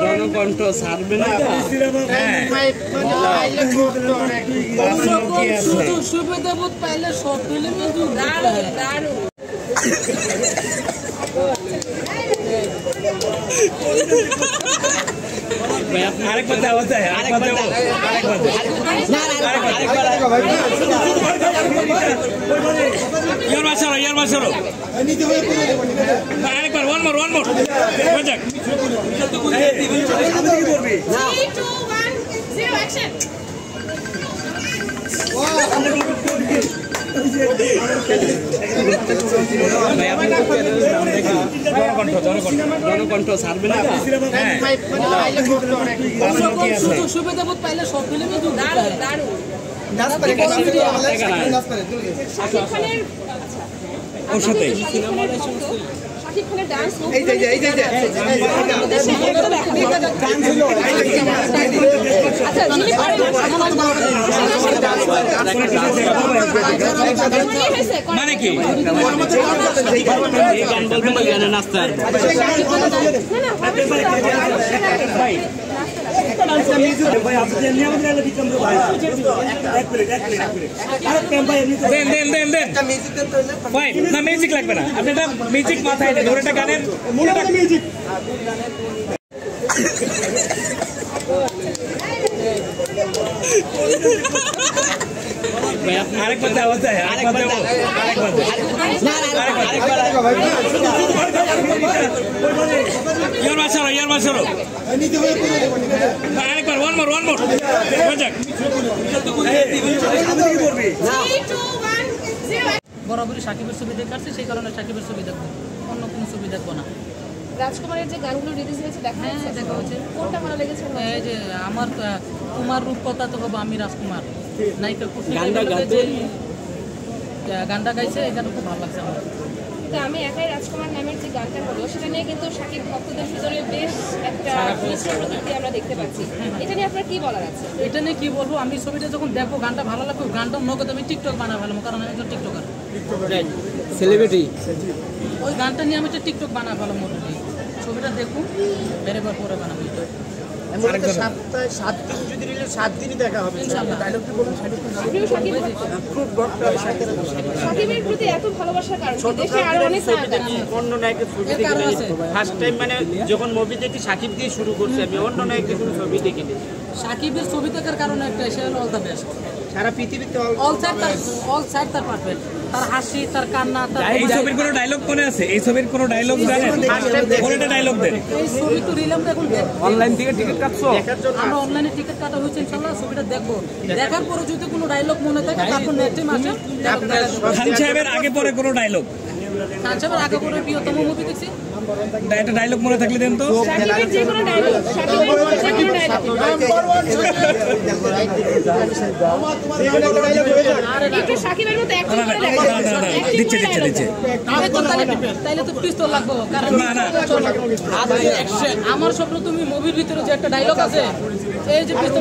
জনকণ্ঠ ছাড়বে না। সুবিধাবোধ পাইলে শর্ট ফিল্মে আরেকবার দেওয়া যায়, আরেকবার দেবো, আরেকবার ওয়ান মোর যাক। জনকণ্ঠ ছাড়বে না। সুবিধাবোধ পাইলে শর্ট ফিল্মে ওর সাথে মানে কি গান বলবেন না, গানে নাচতে মিউজিক লাগবে না, আপনি একটা মিউজিক মাথায় ধরে একটা গানের মিউজিক। আরেকবার দেওয়া যায়, আরেকবার দেবো, আরেকবার ওয়ান মোর যাক। বরাবরই সাকিবের ছবি দেখাচ্ছে, সেই কারণে সাকিবের ছবি দেখবো, অন্য কোনো ছবি দেখবো না। রাজকুমারের যে গানগুলো রিলিজ হয়েছে দেখা হচ্ছে, কোনটা ভালো লেগেছে? এই যে আমার তোমার রূপকথা তো হবো আমি রাজকুমার, নায়িকা গানটা গাইছে, এই গানটা খুব ভালো লাগছে আমার। তো আমি একাই রাজকুমার নামের যে গানটা হলো সেটা নিয়ে কিন্তু সাকিব ভক্তদের ভিতরে বেশ একটা মিশ্র প্রতিক্রিয়া আমরা দেখতে পাচ্ছি। এটা নিয়ে আপনার কি বলার আছে? এটা নিয়ে কি বলবো, আমি ছবিটা যখন দেখবো গানটা ভালো লাগবে, গানটা নগদ আমি টিকটক বানা ফেলবো, কারণ আমি একজন টিকটকার সেলিব্রিটি। ওই গানটা নিয়ে আমি একটা টিকটক বানা ফেলাম মোটামুটি। ছবিটা দেখুন, বেরোবার পরে বানাবো। সাকিবের প্রতি এত ভালোবাসার কারণ দেশে আরো অনেক অন্য নায়কের ছবি ফার্স্ট টাইম, মানে যখন মুভি দেখি সাকিব দিয়ে শুরু করছি আমি, অন্য নায়কের কোনো ছবি দেখিনি। সাকিবের ছবি দেখার কারণে একটা সে অল দ্য বেস্ট, সারা পৃথিবীতে অল সাইড তার পারফেক্ট, তার হাসি, তার কান্না, তার এই ছবির কোনো ডায়লগ মনে আছে? এই ছবির কোনো ডায়লগ জানেন? কোনটা ডায়লগ দেন? এই ছবি তো রিলাম এখন অনলাইন থেকে টিকিট কাটছো? আমরা অনলাইনে টিকিট কাটা হয়েছে, ইনশাআল্লাহ ছবিটা দেখবো। দেখার পরে যদি কোনো ডায়লগ মনে থাকে তারপর নেক্সট মাসে খান সাহেবের আগে পরে কোনো ডায়লগ? খান সাহেবের আগে পরে প্রিয়তম মুভি দেখছি, একটা ডায়লগ মনে থাকলে দেন তো। সাকিবের যে কোনো ডায়লগ, সাকিবের যে কোনো ডায়লগ একটু সাকিবের মতো অ্যাক্টিং করে দিচ্ছে তাইলে তো পিস্তল লাগবে, কারণ আমার স্বপ্ন তুমি মুভির ভিতরে যে একটা ডায়লগ আছে, এই যে পিস্তল